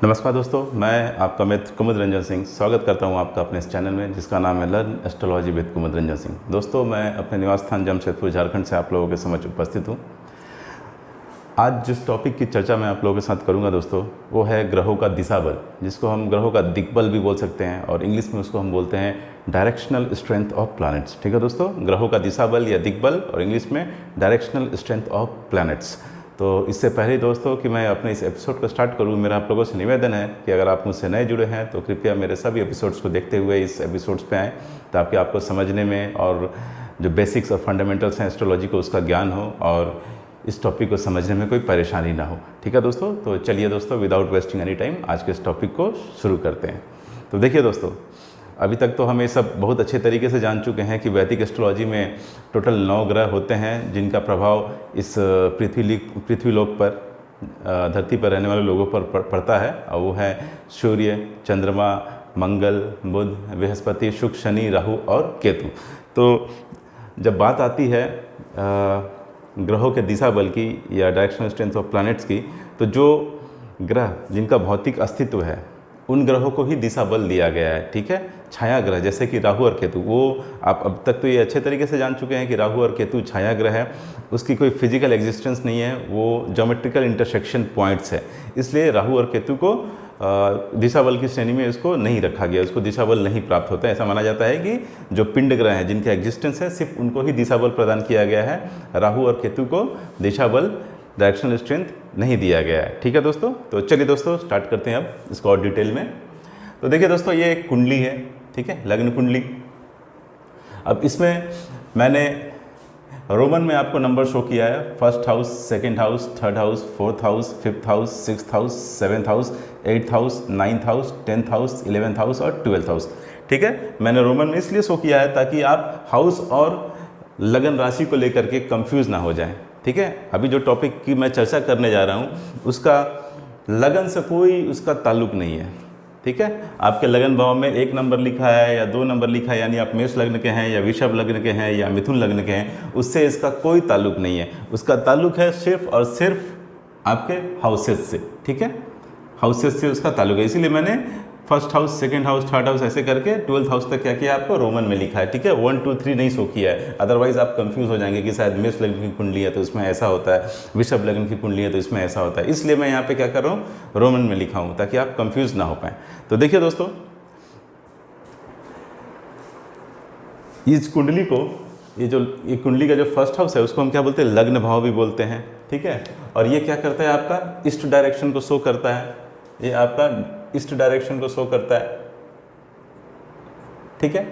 नमस्कार दोस्तों, मैं आपका मित्र कुमुद रंजन सिंह स्वागत करता हूं आपका अपने इस चैनल में जिसका नाम है लर्न एस्ट्रोलॉजी विद कुमुद रंजन सिंह। दोस्तों, मैं अपने निवास स्थान जमशेदपुर झारखंड से आप लोगों के समक्ष उपस्थित हूं। आज जिस टॉपिक की चर्चा मैं आप लोगों के साथ करूंगा दोस्तों, वो है ग्रहों का दिशा बल, जिसको हम ग्रहों का दिक्बल भी बोल सकते हैं और इंग्लिश में उसको हम बोलते हैं डायरेक्शनल स्ट्रेंथ ऑफ प्लैनेट्स। ठीक है दोस्तों, ग्रहों का दिशा बल या दिक्बल और इंग्लिश में डायरेक्शनल स्ट्रेंथ ऑफ प्लैनेट्स। तो इससे पहले दोस्तों कि मैं अपने इस एपिसोड को स्टार्ट करूं, मेरा आप लोगों से निवेदन है कि अगर आप मुझसे नए जुड़े हैं तो कृपया मेरे सभी एपिसोड्स को देखते हुए इस एपिसोड्स पे आएँ, ताकि आपको समझने में और जो बेसिक्स और फंडामेंटल्स हैं एस्ट्रोलॉजी को उसका ज्ञान हो और इस टॉपिक को समझने में कोई परेशानी ना हो। ठीक है दोस्तों, तो चलिए दोस्तों, विदाउट वेस्टिंग एनी टाइम आज के इस टॉपिक को शुरू करते हैं। तो देखिए दोस्तों, अभी तक तो हम ये सब बहुत अच्छे तरीके से जान चुके हैं कि वैदिक एस्ट्रोलॉजी में टोटल 9 ग्रह होते हैं जिनका प्रभाव इस पृथ्वीलोक पर, धरती पर रहने वाले लोगों पर पड़ता है। और वो है सूर्य, चंद्रमा, मंगल, बुध, बृहस्पति, शुक्र, शनि, राहु और केतु। तो जब बात आती है ग्रहों के दिशा बल की या डायरेक्शनल स्ट्रेंथ ऑफ प्लैनेट्स की, तो जो ग्रह जिनका भौतिक अस्तित्व है उन ग्रहों को ही दिशा बल दिया गया है। ठीक है, छाया ग्रह जैसे कि राहु और केतु, वो आप अब तक तो ये अच्छे तरीके से जान चुके हैं कि राहु और केतु छाया ग्रह है, उसकी कोई फिजिकल एग्जिस्टेंस नहीं है, वो ज्योमेट्रिकल इंटरसेक्शन पॉइंट्स है। इसलिए राहु और केतु को दिशा बल की श्रेणी में इसको नहीं रखा गया, उसको दिशा बल नहीं प्राप्त होता है। ऐसा माना जाता है कि जो पिंड ग्रह हैं जिनका एग्जिस्टेंस है सिर्फ उनको ही दिशा बल प्रदान किया गया है, राहु और केतु को दिशा बल डायरेक्शनल स्ट्रेंथ नहीं दिया गया है। ठीक है दोस्तों, तो चलिए दोस्तों स्टार्ट करते हैं अब इसको और डिटेल में। तो देखिए दोस्तों, ये एक कुंडली है, ठीक है, लग्न कुंडली। अब इसमें मैंने रोमन में आपको नंबर शो किया है, first house, second house, third house, fourth house, fifth house, sixth house, seventh house, eighth house, ninth house, 10th house, 11th house और 12th हाउस। ठीक है, मैंने रोमन में इसलिए शो किया है ताकि आप हाउस और लगन राशि को लेकर के कंफ्यूज ना हो जाएं। ठीक है, अभी जो टॉपिक की मैं चर्चा करने जा रहा हूँ उसका लगन से कोई उसका ताल्लुक नहीं है। ठीक है, आपके लगन भाव में 1 नंबर लिखा है या 2 नंबर लिखा है, यानी आप मेष लग्न के हैं या वृषभ लग्न के हैं या मिथुन लग्न के हैं, उससे इसका कोई ताल्लुक नहीं है। उसका ताल्लुक है सिर्फ और सिर्फ आपके हाउसेस से। ठीक है, हाउसेस से उसका ताल्लुक है, इसीलिए मैंने first house, second house, third house ऐसे करके 12th हाउस तक क्या किया आपको रोमन में लिखा है। ठीक है, 1 2 3 नहीं शो किया है, अदरवाइज आप कंफ्यूज हो जाएंगे कि शायद मेष लग्न की कुंडली है तो इसमें ऐसा होता है, वृषभ लग्न की कुंडली है तो इसमें ऐसा होता है। इसलिए मैं यहाँ पे क्या कर रहा हूँ, रोमन में लिखा हूँ ताकि आप कंफ्यूज ना हो पाए। तो देखिए दोस्तों, इस कुंडली को, ये कुंडली का जो फर्स्ट हाउस है उसको हम क्या बोलते हैं, लग्न भाव भी बोलते हैं। ठीक है, और ये क्या करता है, आपका ईस्ट डायरेक्शन को शो करता है, ये आपका ईस्ट डायरेक्शन को शो करता है। ठीक है,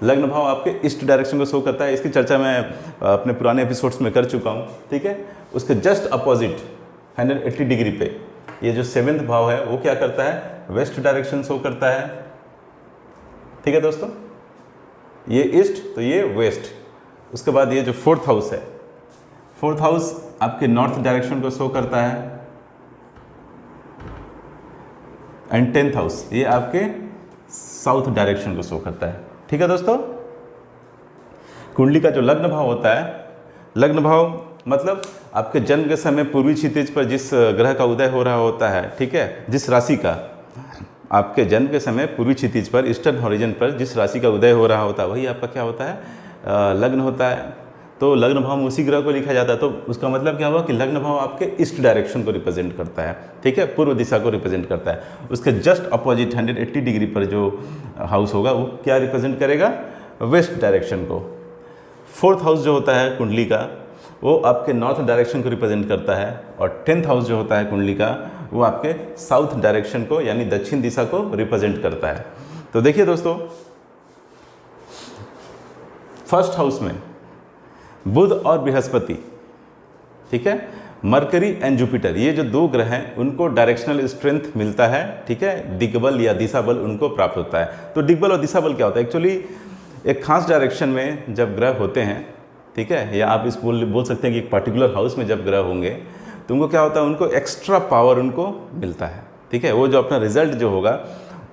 लग्न भाव आपके ईस्ट डायरेक्शन को शो करता है, इसकी चर्चा मैं अपने पुराने एपिसोड्स में कर चुका हूँ। ठीक है, उसके जस्ट अपोजिट 180 डिग्री पे ये जो 7th भाव है वो क्या करता है, वेस्ट डायरेक्शन शो करता है। ठीक है दोस्तों, ये ईस्ट तो ये वेस्ट। उसके बाद ये जो 4th हाउस है, 4th हाउस आपके नॉर्थ डायरेक्शन को शो करता है, एंड 10th हाउस ये आपके साउथ डायरेक्शन को शो करता है। ठीक है दोस्तों, कुंडली का जो लग्न भाव होता है, लग्न भाव मतलब आपके जन्म के समय पूर्वी क्षितिज पर जिस ग्रह का उदय हो रहा होता है, ठीक है, जिस राशि का आपके जन्म के समय पूर्वी क्षितिज पर, ईस्टर्न हॉरिजन पर जिस राशि का उदय हो रहा होता है वही आपका क्या होता है, लग्न होता है। तो लग्न भाव में उसी ग्रह को लिखा जाता है, तो उसका मतलब क्या हुआ कि लग्न भाव आपके ईस्ट डायरेक्शन को रिप्रेजेंट करता है। ठीक है, पूर्व दिशा को रिप्रेजेंट करता है। उसके जस्ट अपोजिट 180 डिग्री पर जो हाउस होगा वो क्या रिप्रेजेंट करेगा, वेस्ट डायरेक्शन को। 4th हाउस जो होता है कुंडली का वो आपके नॉर्थ डायरेक्शन को रिप्रेजेंट करता है, और 10th हाउस जो होता है कुंडली का वो आपके साउथ डायरेक्शन को यानी दक्षिण दिशा को रिप्रेजेंट करता है। तो देखिए दोस्तों, फर्स्ट हाउस में बुध और बृहस्पति, ठीक है, मरकरी एंड जुपिटर, ये जो 2 ग्रह हैं उनको डायरेक्शनल स्ट्रेंथ मिलता है। ठीक है, दिग्बल या दिशा बल उनको प्राप्त होता है। तो दिग्बल और दिशा बल क्या होता है, एक्चुअली एक खास डायरेक्शन में जब ग्रह होते हैं, ठीक है, या आप इस बोल सकते हैं कि एक पर्टिकुलर हाउस में जब ग्रह होंगे तो उनको क्या होता है, उनको एक्स्ट्रा पावर उनको मिलता है। ठीक है, वो जो अपना रिजल्ट जो होगा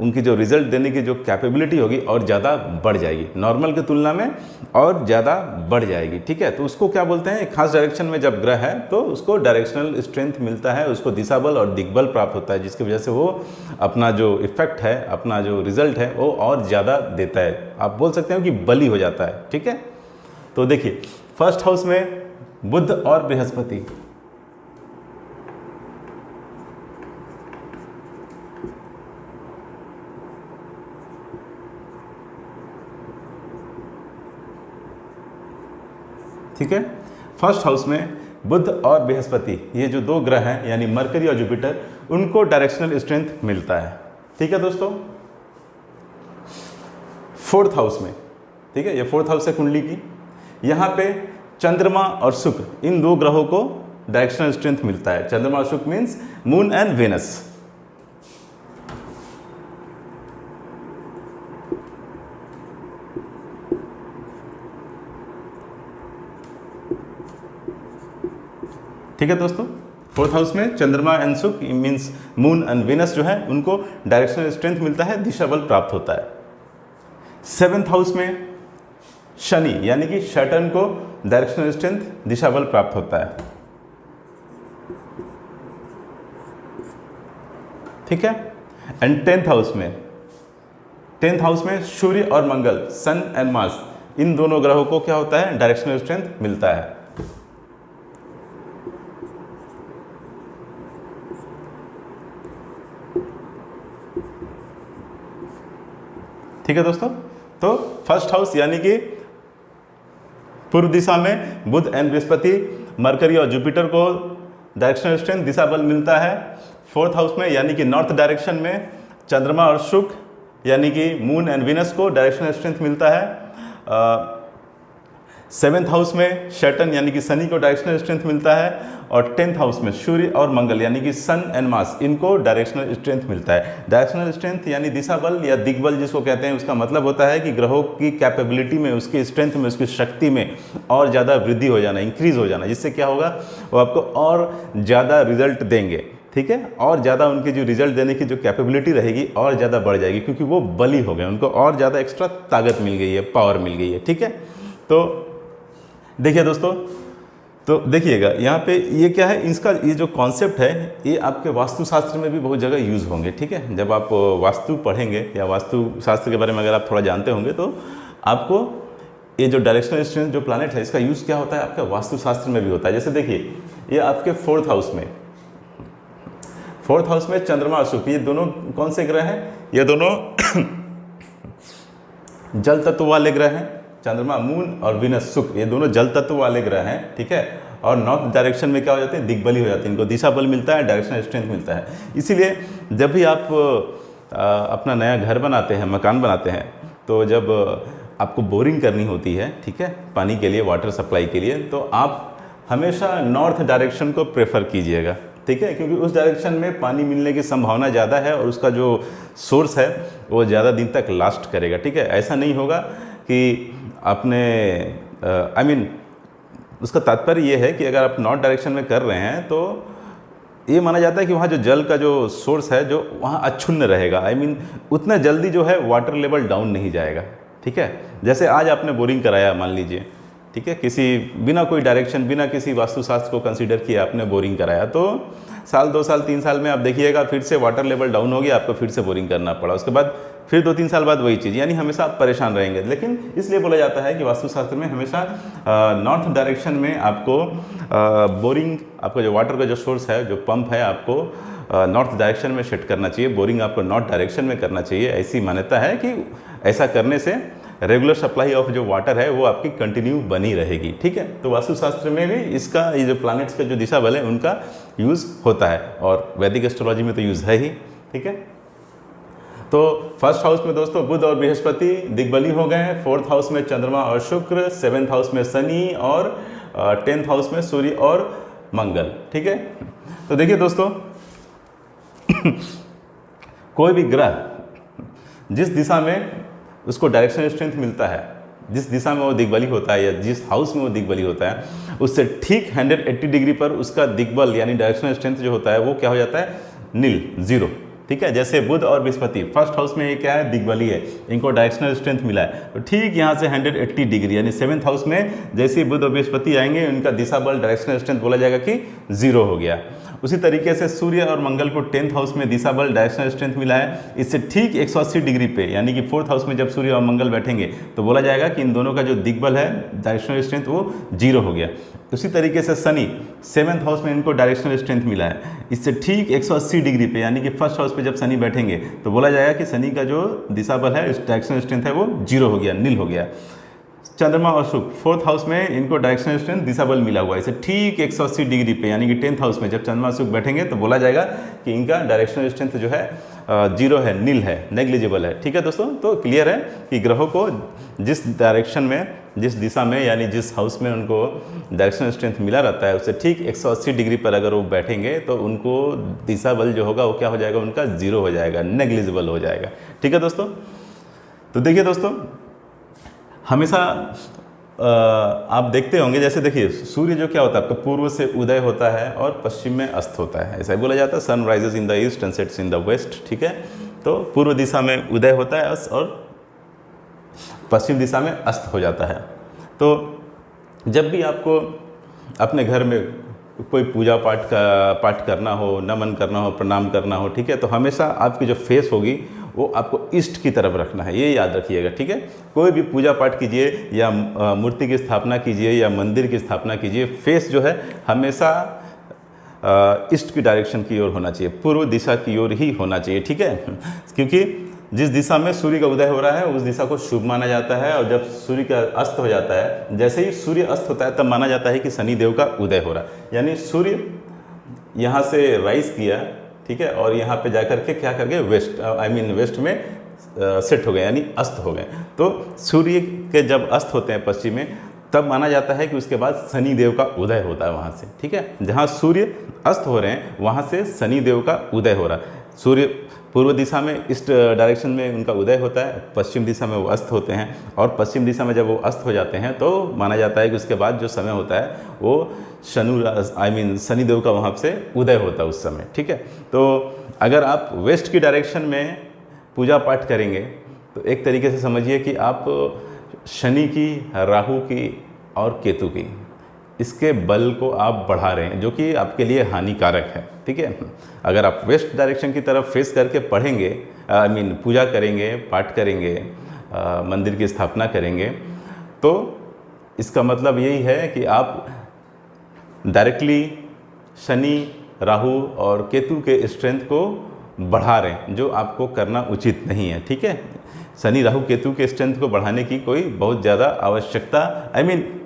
उनकी जो रिजल्ट देने की जो कैपेबिलिटी होगी और ज़्यादा बढ़ जाएगी, नॉर्मल की तुलना में और ज़्यादा बढ़ जाएगी। ठीक है, तो उसको क्या बोलते हैं, खास डायरेक्शन में जब ग्रह है तो उसको डायरेक्शनल स्ट्रेंथ मिलता है, उसको दिशा बल और दिग्बल प्राप्त होता है, जिसकी वजह से वो अपना जो इफेक्ट है, अपना जो रिजल्ट है वो और ज़्यादा देता है। आप बोल सकते हो कि बली हो जाता है। ठीक है, तो देखिए फर्स्ट हाउस में बुध और बृहस्पति, ठीक है, फर्स्ट हाउस में बुध और बृहस्पति, ये जो दो ग्रह हैं यानी मरकरी और जुपिटर, उनको डायरेक्शनल स्ट्रेंथ मिलता है। ठीक है दोस्तों, फोर्थ हाउस में, ठीक है, ये फोर्थ हाउस है कुंडली की, यहाँ पे चंद्रमा और शुक्र, इन दो ग्रहों को डायरेक्शनल स्ट्रेंथ मिलता है। चंद्रमा और शुक्र मीन्स मून एंड वेनस। ठीक है दोस्तों, फोर्थ हाउस में चंद्रमा एंड शुक्र मीन्स मून एंड वेनस जो है उनको डायरेक्शनल स्ट्रेंथ मिलता है, दिशा बल प्राप्त होता है। सेवेंथ हाउस में शनि यानी कि सैटर्न को डायरेक्शनल स्ट्रेंथ, दिशा बल प्राप्त होता है। ठीक है, एंड टेंथ हाउस में सूर्य और मंगल, सन एंड मार्स, इन दोनों ग्रहों को क्या होता है, डायरेक्शनल स्ट्रेंथ मिलता है। ठीक है दोस्तों, तो फर्स्ट हाउस यानी कि पूर्व दिशा में बुध एंड बृहस्पति, मरकरी और जुपिटर को डायरेक्शनल स्ट्रेंथ, दिशा बल मिलता है। फोर्थ हाउस में यानी कि नॉर्थ डायरेक्शन में चंद्रमा और शुक्र यानी कि मून एंड विनस को डायरेक्शनल स्ट्रेंथ मिलता है। सेवेंथ हाउस में सैटर्न यानी कि शनि को डायरेक्शनल स्ट्रेंथ मिलता है, और टेंथ हाउस में सूर्य और मंगल यानी कि सन एंड मार्स, इनको डायरेक्शनल स्ट्रेंथ मिलता है। डायरेक्शनल स्ट्रेंथ यानी दिशा बल या दिग्बल जिसको कहते हैं, उसका मतलब होता है कि ग्रहों की कैपेबिलिटी में, उसकी स्ट्रेंथ में, उसकी शक्ति में और ज़्यादा वृद्धि हो जाना, इंक्रीज हो जाना, जिससे क्या होगा, वो आपको और ज़्यादा रिजल्ट देंगे। ठीक है, और ज़्यादा उनके जो रिजल्ट देने की जो कैपेबिलिटी रहेगी और ज़्यादा बढ़ जाएगी, क्योंकि वो बली हो गए, उनको और ज़्यादा एक्स्ट्रा ताकत मिल गई है, पावर मिल गई है। ठीक है, तो देखिए दोस्तों, तो देखिएगा यहाँ पे ये क्या है, इसका ये जो कॉन्सेप्ट है ये आपके वास्तुशास्त्र में भी बहुत जगह यूज़ होंगे। ठीक है, जब आप वास्तु पढ़ेंगे या वास्तुशास्त्र के बारे में अगर आप थोड़ा जानते होंगे तो आपको ये जो डायरेक्शनल स्ट्रेंथ जो प्लैनेट है, इसका यूज़ क्या होता है आपके वास्तुशास्त्र में भी होता है। जैसे देखिए ये आपके फोर्थ हाउस में चंद्रमा और शुक्र, ये दोनों कौन से ग्रह हैं, ये दोनों जल तत्व वाले ग्रह हैं। चंद्रमा, मून और विनस, शुक्र, ये दोनों जल तत्व वाले ग्रह हैं। ठीक है, और नॉर्थ डायरेक्शन में क्या हो जाते हैं, दिग्बली हो जाते हैं, इनको दिशा बल मिलता है, डायरेक्शनल स्ट्रेंथ मिलता है। इसीलिए जब भी आप अपना नया घर बनाते हैं, मकान बनाते हैं, तो जब आपको बोरिंग करनी होती है, ठीक है, पानी के लिए, वाटर सप्लाई के लिए, तो आप हमेशा नॉर्थ डायरेक्शन को प्रेफर कीजिएगा। ठीक है, क्योंकि उस डायरेक्शन में पानी मिलने की संभावना ज़्यादा है और उसका जो सोर्स है वो ज़्यादा दिन तक लास्ट करेगा। ठीक है, ऐसा नहीं होगा कि आपने उसका तात्पर्य ये है कि अगर आप नॉर्थ डायरेक्शन में कर रहे हैं तो ये माना जाता है कि वहाँ जो जल का जो सोर्स है जो वहाँ अक्षुण्ण रहेगा। उतना जल्दी जो है वाटर लेवल डाउन नहीं जाएगा। ठीक है, जैसे आज आपने बोरिंग कराया मान लीजिए, ठीक है, किसी बिना कोई डायरेक्शन, बिना किसी वास्तुशास्त्र को कंसीडर किए आपने बोरिंग कराया, तो साल 2 साल 3 साल में आप देखिएगा फिर से वाटर लेवल डाउन हो गया, आपको फिर से बोरिंग करना पड़ा, उसके बाद फिर 2-3 साल बाद वही चीज़, यानी हमेशा आप परेशान रहेंगे। लेकिन इसलिए बोला जाता है कि वास्तुशास्त्र में हमेशा नॉर्थ डायरेक्शन में आपको बोरिंग, आपका जो वाटर का जो सोर्स है, जो पंप है, आपको नॉर्थ डायरेक्शन में सेट करना चाहिए, बोरिंग आपको नॉर्थ डायरेक्शन में करना चाहिए। ऐसी मान्यता है कि ऐसा करने से रेगुलर सप्लाई ऑफ जो वाटर है वो आपकी कंटिन्यू बनी रहेगी। ठीक है, तो वास्तुशास्त्र में भी इसका, ये जो प्लैनेट्स का जो दिशा बल है उनका यूज़ होता है, और वैदिक एस्ट्रोलॉजी में तो यूज़ है ही। ठीक है, तो फर्स्ट हाउस में दोस्तों बुध और बृहस्पति दिग्बली हो गए हैं, फोर्थ हाउस में चंद्रमा और शुक्र, सेवेंथ हाउस में शनि, और 10th हाउस में सूर्य और मंगल। ठीक है, तो देखिए दोस्तों कोई भी ग्रह जिस दिशा में उसको डायरेक्शनल स्ट्रेंथ मिलता है, जिस दिशा में वो दिग्बली होता है या जिस हाउस में वो दिग्बली होता है, उससे ठीक 180 डिग्री पर उसका दिग्बल यानी डायरेक्शनल स्ट्रेंथ जो होता है वो क्या हो जाता है, नील, जीरो। ठीक है। जैसे बुध और बृहस्पति फर्स्ट हाउस में ये क्या है, दिग्बली है, इनको डायरेक्शनल स्ट्रेंथ मिला है। तो ठीक यहाँ से 180 डिग्री यानी 7th हाउस में जैसे ही बुध और बृहस्पति आएंगे उनका दिशा बल डायरेक्शनल स्ट्रेंथ बोला जाएगा कि 0 हो गया। उसी तरीके से सूर्य और मंगल को 10th हाउस में दिशा बल डायरेक्शनल स्ट्रेंथ मिला है। इससे ठीक 180 डिग्री पे यानी कि 4th हाउस में जब सूर्य और मंगल बैठेंगे तो बोला जाएगा कि इन दोनों का जो दिग्बल है डायरेक्शनल स्ट्रेंथ वो 0 हो गया। उसी तरीके से शनि 7th हाउस में इनको डायरेक्शनल स्ट्रेंथ मिला है। इससे ठीक 180 डिग्री पे यानी कि फर्स्ट हाउस पे जब शनि बैठेंगे तो बोला जाएगा कि शनि का जो दिशा बल है, डायरेक्शनल स्ट्रेंथ है वो 0 हो गया, नील हो गया। चंद्रमा और शुक्र 4th हाउस में इनको डायरेक्शनल स्ट्रेंथ दिशा बल मिला हुआ है। इसे ठीक 180 डिग्री पे यानी कि 10th हाउस में जब चंद्रमा और शुक्र बैठेंगे तो बोला जाएगा कि इनका डायरेक्शनल स्ट्रेंथ जो है 0 है, नील है, नेग्लिजिबल है। ठीक है दोस्तों, तो क्लियर है कि ग्रहों को जिस डायरेक्शन में, जिस दिशा में यानी जिस हाउस में उनको डायरेक्शनल स्ट्रेंथ मिला रहता है उससे ठीक 180 डिग्री पर अगर वो बैठेंगे तो उनको दिशा बल जो होगा वो क्या हो जाएगा, उनका 0 हो जाएगा, नेग्लिजिबल हो जाएगा। ठीक है दोस्तों, तो देखिए दोस्तों, हमेशा आप देखते होंगे, जैसे देखिए सूर्य जो क्या होता है आपका पूर्व से उदय होता है और पश्चिम में अस्त होता है, ऐसा ही बोला जाता है, sun rises in the east and sets in the west. ठीक है, तो पूर्व दिशा में उदय होता है और पश्चिम दिशा में अस्त हो जाता है। तो जब भी आपको अपने घर में कोई पूजा पाठ करना हो, नमन करना हो, प्रणाम करना हो, ठीक है, तो हमेशा आपकी जो फेस होगी वो आपको ईस्ट की तरफ रखना है, ये याद रखिएगा। ठीक है, कोई भी पूजा पाठ कीजिए या मूर्ति की स्थापना कीजिए या मंदिर की स्थापना कीजिए, फेस जो है हमेशा ईस्ट की डायरेक्शन की ओर होना चाहिए, पूर्व दिशा की ओर ही होना चाहिए। ठीक है, क्योंकि जिस दिशा में सूर्य का उदय हो रहा है उस दिशा को शुभ माना जाता है, और जब सूर्य का अस्त हो जाता है, जैसे ही सूर्य अस्त होता है तब माना जाता है कि शनि देव का उदय हो रहा है, यानी सूर्य यहाँ से राइज किया, ठीक है, और यहाँ पे जाकर के क्या कर गए, वेस्ट वेस्ट में सेट हो गए यानी अस्त हो गए। तो सूर्य के जब अस्त होते हैं पश्चिम में तब माना जाता है कि उसके बाद शनि देव का उदय होता है वहाँ से। ठीक है, जहाँ सूर्य अस्त हो रहे हैं वहाँ से शनि देव का उदय हो रहा है। सूर्य पूर्व दिशा में इस डायरेक्शन में उनका उदय होता है, पश्चिम दिशा में वो अस्त होते हैं, और पश्चिम दिशा में जब वो अस्त हो जाते हैं तो माना जाता है कि उसके बाद जो समय होता है वो शनि देव का वहाँ से उदय होता है उस समय। ठीक है, तो अगर आप वेस्ट की डायरेक्शन में पूजा पाठ करेंगे तो एक तरीके से समझिए कि आप शनि की, राहु की और केतु की, इसके बल को आप बढ़ा रहे हैं, जो कि आपके लिए हानिकारक है। ठीक है, अगर आप वेस्ट डायरेक्शन की तरफ फेस करके पढ़ेंगे, पूजा करेंगे, पाठ करेंगे, मंदिर की स्थापना करेंगे, तो इसका मतलब यही है कि आप डायरेक्टली शनि, राहु और केतु के स्ट्रेंथ को बढ़ा रहे हैं, जो आपको करना उचित नहीं है। ठीक है, शनि, राहु, केतु के स्ट्रेंथ को बढ़ाने की कोई बहुत ज़्यादा आवश्यकता,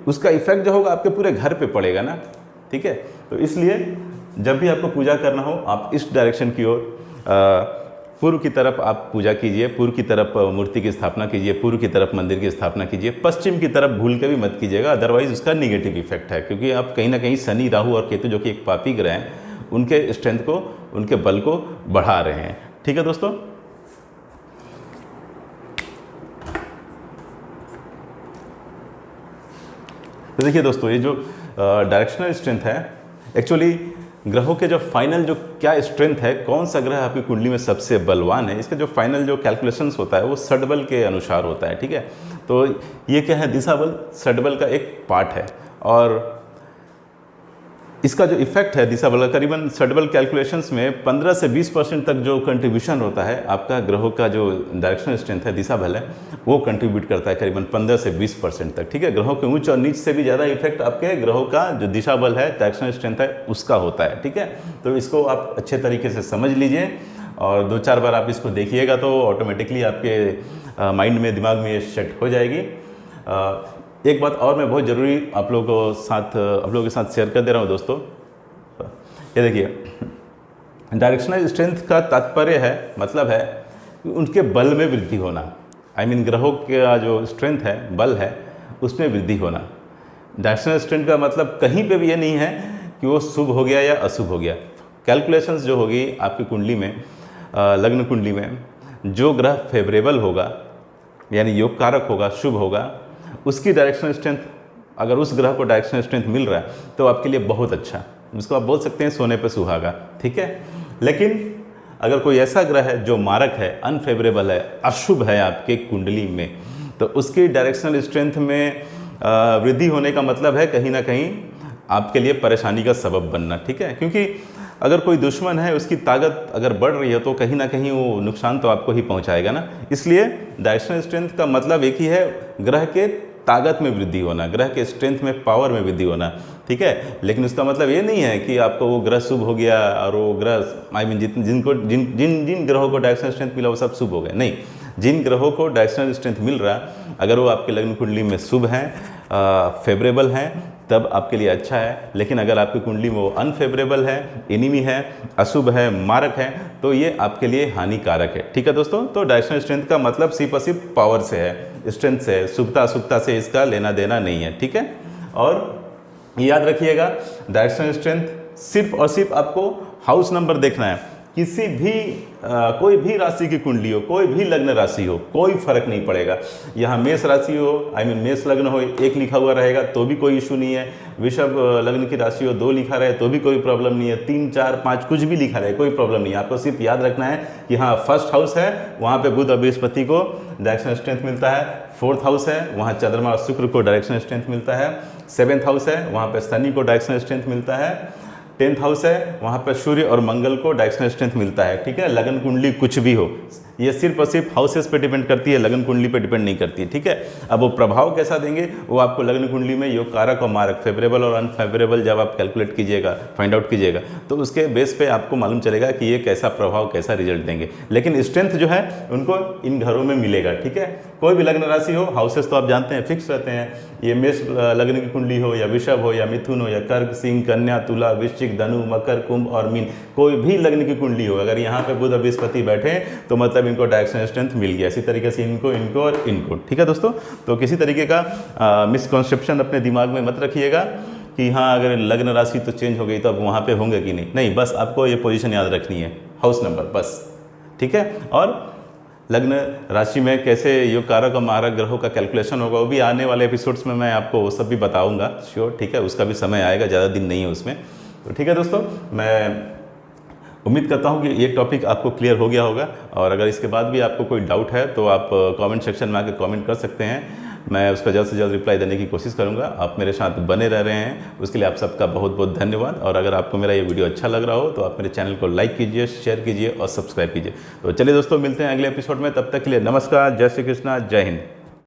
उसका इफेक्ट जो होगा आपके पूरे घर पे पड़ेगा ना। ठीक है, तो इसलिए जब भी आपको पूजा करना हो आप इस डायरेक्शन की ओर, पूर्व की तरफ आप पूजा कीजिए, पूर्व की तरफ मूर्ति की स्थापना कीजिए, पूर्व की तरफ मंदिर की स्थापना कीजिए, पश्चिम की तरफ भूल के भी मत कीजिएगा, अदरवाइज उसका निगेटिव इफेक्ट है, क्योंकि आप कहीं ना कहीं शनि, राहु और केतु जो कि एक पापी ग्रह हैं उनके स्ट्रेंथ को, उनके बल को बढ़ा रहे हैं। ठीक है दोस्तों, तो देखिए दोस्तों, ये जो डायरेक्शनल स्ट्रेंथ है, एक्चुअली ग्रहों के जो फाइनल जो क्या स्ट्रेंथ है, कौन सा ग्रह आपकी कुंडली में सबसे बलवान है, इसका जो फाइनल जो कैलकुलेशंस होता है वो षडबल के अनुसार होता है। ठीक है, तो ये क्या है, दिशा बल षडबल का एक पार्ट है, और इसका जो इफेक्ट है दिशा बल, करीबन षडबल कैलकुलेशंस में 15 से 20% तक जो कंट्रीब्यूशन होता है आपका ग्रहों का जो डायरेक्शनल स्ट्रेंथ है, दिशा बल है, वो कंट्रीब्यूट करता है करीबन 15 से 20% तक। ठीक है, ग्रहों के ऊंच और नीच से भी ज़्यादा इफेक्ट आपके ग्रहों का जो दिशा बल है, डायरेक्शनल स्ट्रेंथ है, उसका होता है। ठीक है, तो इसको आप अच्छे तरीके से समझ लीजिए और 2-4 बार आप इसको देखिएगा तो ऑटोमेटिकली आपके माइंड में, दिमाग में ये सेट हो जाएगी। एक बात और मैं बहुत ज़रूरी आप लोगों के साथ शेयर कर दे रहा हूँ दोस्तों, ये देखिए, डायरेक्शनल स्ट्रेंथ का तात्पर्य है, मतलब है कि उनके बल में वृद्धि होना, ग्रहों का जो स्ट्रेंथ है, बल है, उसमें वृद्धि होना। डायरेक्शनल स्ट्रेंथ का मतलब कहीं पे भी ये नहीं है कि वो शुभ हो गया या अशुभ हो गया। कैलकुलेशंस जो होगी आपकी कुंडली में, लग्न कुंडली में, जो ग्रह फेवरेबल होगा यानी योग कारक होगा, शुभ होगा, उसकी डायरेक्शनल स्ट्रेंथ, अगर उस ग्रह को डायरेक्शनल स्ट्रेंथ मिल रहा है तो आपके लिए बहुत अच्छा, जिसको आप बोल सकते हैं सोने पे सुहागा। ठीक है, लेकिन अगर कोई ऐसा ग्रह है जो मारक है, अनफेवरेबल है, अशुभ है आपके कुंडली में, तो उसकी डायरेक्शनल स्ट्रेंथ में वृद्धि होने का मतलब है कहीं ना कहीं आपके लिए परेशानी का सबब बनना, ठीक है। क्योंकि अगर कोई दुश्मन है, उसकी ताकत अगर बढ़ रही है तो कहीं ना कहीं वो नुकसान तो आपको ही पहुंचाएगा ना। इसलिए डायरेक्शनल स्ट्रेंथ का मतलब एक ही है, ग्रह के ताकत में वृद्धि होना, ग्रह के स्ट्रेंथ में, पावर में वृद्धि होना, ठीक है। लेकिन उसका मतलब ये नहीं है कि आपको वो ग्रह शुभ हो गया और वो ग्रह जिन ग्रहों को डायरेक्शनल स्ट्रेंथ मिला वो सब शुभ हो गए, नहीं। जिन ग्रहों को डायरेक्शनल स्ट्रेंथ मिल रहा, अगर वो आपके लग्न कुंडली में शुभ हैं, फेवरेबल हैं, तब आपके लिए अच्छा है। लेकिन अगर आपकी कुंडली में वो अनफेवरेबल है, एनिमी है, अशुभ है, मारक है, तो ये आपके लिए हानिकारक है, ठीक है दोस्तों। तो डायरेक्शनल स्ट्रेंथ का मतलब सिर्फ और सिर्फ पावर से है, स्ट्रेंथ से है, शुभता अशुभता से इसका लेना देना नहीं है, ठीक है। और याद रखिएगा, डायरेक्शनल स्ट्रेंथ सिर्फ और सिर्फ आपको हाउस नंबर देखना है। किसी भी कोई भी राशि की कुंडली हो, कोई भी लग्न राशि हो, कोई फर्क नहीं पड़ेगा। यहाँ मेष राशि हो, मेष लग्न हो, 1 लिखा हुआ रहेगा तो भी कोई इशू नहीं है। वृषभ लग्न की राशि हो, 2 लिखा रहे तो भी कोई प्रॉब्लम नहीं है। 3, 4, 5 कुछ भी लिखा रहे कोई प्रॉब्लम नहीं है। आपको सिर्फ याद रखना है कि हाँ, फर्स्ट हाउस है, वहाँ पे बुध और बृहस्पति को डायरेक्शनल स्ट्रेंथ मिलता है। 4th हाउस है, वहाँ चंद्रमा और शुक्र को डायरेक्शनल स्ट्रेंथ मिलता है। 7th हाउस है, वहाँ पे शनि को डायरेक्शनल स्ट्रेंथ मिलता है। 10th हाउस है, वहाँ पर सूर्य और मंगल को डायरेक्शनल स्ट्रेंथ मिलता है, ठीक है। लगन कुंडली कुछ भी हो, ये सिर्फ और सिर्फ हाउसेस पे डिपेंड करती है, लगन कुंडली पे डिपेंड नहीं करती है, ठीक है। अब वो प्रभाव कैसा देंगे वो आपको लगन कुंडली में योग कारक और मारक, फेवरेबल और अनफेवरेबल जब आप कैलकुलेट कीजिएगा, फाइंड आउट कीजिएगा, तो उसके बेस पे आपको मालूम चलेगा कि ये कैसा प्रभाव, कैसा रिजल्ट देंगे। लेकिन स्ट्रेंथ जो है उनको इन घरों में मिलेगा, ठीक है। कोई भी लग्न राशि हो, हाउसेस तो आप जानते हैं फिक्स रहते हैं। ये मेष लग्न की कुंडली हो या वृषभ हो या मिथुन हो या कर्क, सिंह, कन्या, तुला, वृश्चिक, धनु, मकर, कुंभ और मीन, कोई भी लग्न की कुंडली हो, अगर यहाँ पे बुध और बृहस्पति बैठे तो मतलब इनको डायरेक्शनल स्ट्रेंथ मिल गया। इसी तरीके से इनको, इनको और इनको, ठीक है दोस्तों। तो किसी तरीके का मिसकॉन्सेप्शन अपने दिमाग में मत रखिएगा कि हाँ अगर लग्न राशि तो चेंज हो गई तो अब वहाँ पे होंगे कि नहीं, बस आपको ये पोजीशन याद रखनी है, हाउस नंबर बस, ठीक है। और लग्न राशि में कैसे योग कारक और मारक ग्रहों का कैलकुलेशन होगा वो भी आने वाले एपिसोड्स में मैं आपको वो सब भी बताऊंगा, श्योर, ठीक है। उसका भी समय आएगा, ज़्यादा दिन नहीं है उसमें, तो ठीक है दोस्तों। मैं उम्मीद करता हूँ कि ये टॉपिक आपको क्लियर हो गया होगा। और अगर इसके बाद भी आपको कोई डाउट है तो आप कमेंट सेक्शन में आकर कमेंट कर सकते हैं, मैं उसका जल्द से जल्द रिप्लाई देने की कोशिश करूंगा। आप मेरे साथ बने रह रहे हैं उसके लिए आप सबका बहुत बहुत धन्यवाद। और अगर आपको मेरा ये वीडियो अच्छा लग रहा हो तो आप मेरे चैनल को लाइक कीजिए, शेयर कीजिए और सब्सक्राइब कीजिए। तो चलिए दोस्तों, मिलते हैं अगले एपिसोड में, तब तक के लिए नमस्कार, जय श्री कृष्णा, जय हिंद।